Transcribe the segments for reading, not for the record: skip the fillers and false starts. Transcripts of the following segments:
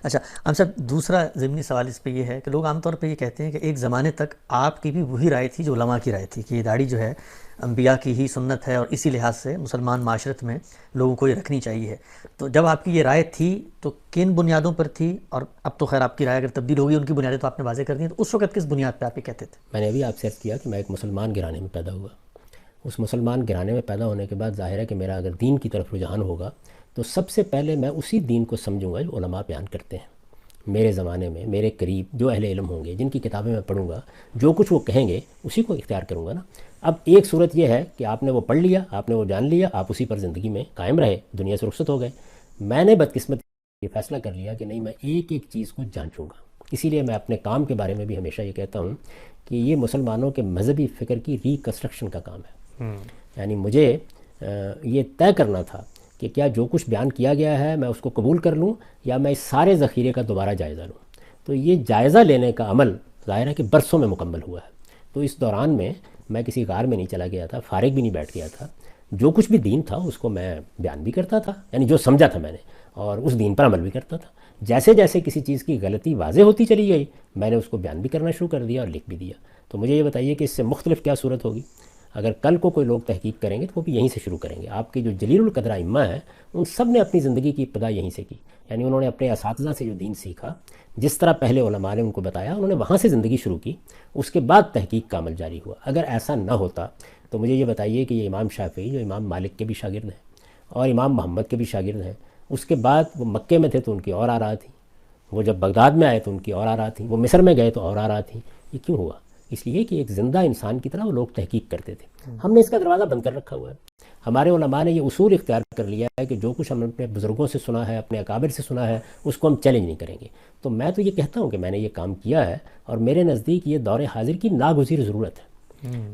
اچھا ہم صاحب، دوسرا ضمنی سوال اس پہ یہ ہے کہ لوگ عام طور پہ یہ کہتے ہیں کہ ایک زمانے تک آپ کی بھی وہی رائے تھی جو علماء کی رائے تھی کہ یہ داڑھی جو ہے انبیاء کی ہی سنت ہے، اور اسی لحاظ سے مسلمان معاشرت میں لوگوں کو یہ رکھنی چاہیے. تو جب آپ کی یہ رائے تھی تو کن بنیادوں پر تھی؟ اور اب تو خیر آپ کی رائے اگر تبدیل ہوگی، ان کی بنیادیں تو آپ نے واضح کر دی ہیں، تو اس وقت کس بنیاد پہ آپ یہ کہتے تھے؟ میں نے ابھی آپ سے عرض کیا کہ میں ایک مسلمان گھرانے میں پیدا ہوا. اس مسلمان گھرانے میں پیدا ہونے کے بعد ظاہر ہے کہ میرا اگر دین کی طرف رجحان ہوگا تو سب سے پہلے میں اسی دین کو سمجھوں گا جو علماء بیان کرتے ہیں. میرے زمانے میں میرے قریب جو اہل علم ہوں گے، جن کی کتابیں میں پڑھوں گا، جو کچھ وہ کہیں گے اسی کو اختیار کروں گا نا. اب ایک صورت یہ ہے کہ آپ نے وہ پڑھ لیا، آپ نے وہ جان لیا، آپ اسی پر زندگی میں قائم رہے، دنیا سے رخصت ہو گئے. میں نے بدقسمت یہ فیصلہ کر لیا کہ نہیں، میں ایک ایک چیز کو جانچوں گا. اسی لیے میں اپنے کام کے بارے میں بھی ہمیشہ یہ کہتا ہوں کہ یہ مسلمانوں کے مذہبی فکر کی ریکنسٹرکشن کا کام ہے. یعنی مجھے یہ طے کرنا تھا کہ کیا جو کچھ بیان کیا گیا ہے میں اس کو قبول کر لوں یا میں اس سارے ذخیرے کا دوبارہ جائزہ لوں. تو یہ جائزہ لینے کا عمل ظاہر ہے کہ برسوں میں مکمل ہوا ہے. تو اس دوران میں کسی غار میں نہیں چلا گیا تھا، فارغ بھی نہیں بیٹھ گیا تھا. جو کچھ بھی دین تھا اس کو میں بیان بھی کرتا تھا، یعنی جو سمجھا تھا میں نے، اور اس دین پر عمل بھی کرتا تھا. جیسے جیسے کسی چیز کی غلطی واضح ہوتی چلی گئی میں نے اس کو بیان بھی کرنا شروع کر دیا اور لکھ بھی دیا. تو مجھے یہ بتائیے کہ اس سے مختلف کیا صورت ہوگی؟ اگر کل کو کوئی لوگ تحقیق کریں گے تو وہ بھی یہیں سے شروع کریں گے. آپ کے جو جلیل القدر ائمہ ہیں ان سب نے اپنی زندگی کی ابتدا یہیں سے کی. یعنی انہوں نے اپنے اساتذہ سے جو دین سیکھا، جس طرح پہلے علماء نے ان کو بتایا، انہوں نے وہاں سے زندگی شروع کی. اس کے بعد تحقیق کا عمل جاری ہوا. اگر ایسا نہ ہوتا تو مجھے یہ بتائیے کہ یہ امام شافعی جو امام مالک کے بھی شاگرد ہیں اور امام محمد کے بھی شاگرد ہیں، اس کے بعد وہ مکے میں تھے تو ان کی اور آراء تھی، وہ جب بغداد میں آئے تو ان کی اور آراء تھیں، وہ مصر میں گئے تو اور آراء تھیں. یہ کیوں ہوا؟ اس لیے کہ ایک زندہ انسان کی طرح وہ لوگ تحقیق کرتے تھے. ہم نے اس کا دروازہ بند کر رکھا ہوا ہے. ہمارے علماء نے یہ اصول اختیار کر لیا ہے کہ جو کچھ ہم نے اپنے بزرگوں سے سنا ہے، اپنے اکابر سے سنا ہے، اس کو ہم چیلنج نہیں کریں گے. تو میں تو یہ کہتا ہوں کہ میں نے یہ کام کیا ہے اور میرے نزدیک یہ دور حاضر کی ناگزیر ضرورت ہے.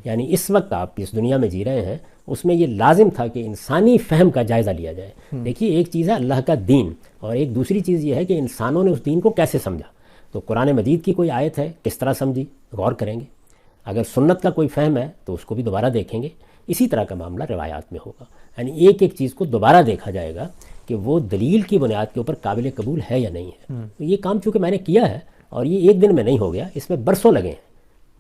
یعنی اس وقت آپ اس دنیا میں جی رہے ہیں، اس میں یہ لازم تھا کہ انسانی فہم کا جائزہ لیا جائے. دیکھیے، ایک چیز ہے اللہ کا دین اور ایک دوسری چیز یہ ہے کہ انسانوں نے اس دین کو کیسے سمجھا. تو قرآن مجید کی کوئی آیت ہے، کس طرح سمجھی، غور کریں گے. اگر سنت کا کوئی فہم ہے تو اس کو بھی دوبارہ دیکھیں گے. اسی طرح کا معاملہ روایات میں ہوگا. یعنی ایک ایک چیز کو دوبارہ دیکھا جائے گا کہ وہ دلیل کی بنیاد کے اوپر قابل قبول ہے یا نہیں ہے. تو یہ کام چونکہ میں نے کیا ہے اور یہ ایک دن میں نہیں ہو گیا، اس میں برسوں لگے ہیں.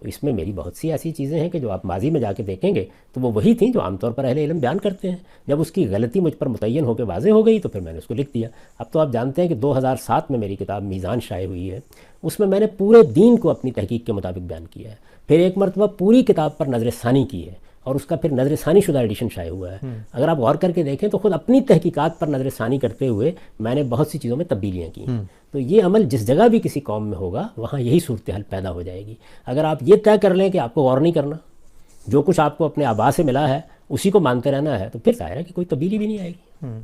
تو اس میں میری بہت سی ایسی چیزیں ہیں کہ جو آپ ماضی میں جا کے دیکھیں گے تو وہ وہی تھیں جو عام طور پر اہل علم بیان کرتے ہیں. جب اس کی غلطی مجھ پر متعین ہو کے واضح ہو گئی تو پھر میں نے اس کو لکھ دیا. اب تو آپ جانتے ہیں کہ 2007 میں میری کتاب میزان شائع ہوئی ہے. اس میں نے پورے دین کو اپنی تحقیق کے مطابق بیان کیا ہے. پھر ایک مرتبہ پوری کتاب پر نظر ثانی کی ہے اور اس کا پھر نظر ثانی شدہ ایڈیشن شائع ہوا ہے. اگر آپ غور کر کے دیکھیں تو خود اپنی تحقیقات پر نظر ثانی کرتے ہوئے میں نے بہت سی چیزوں میں تبدیلیاں کی. تو یہ عمل جس جگہ بھی کسی قوم میں ہوگا وہاں یہی صورتحال پیدا ہو جائے گی. اگر آپ یہ طے کر لیں کہ آپ کو غور نہیں کرنا، جو کچھ آپ کو اپنے آبا سے ملا ہے اسی کو مانتے رہنا ہے، تو پھر ظاہر ہے کہ کوئی تبدیلی بھی نہیں آئے گی.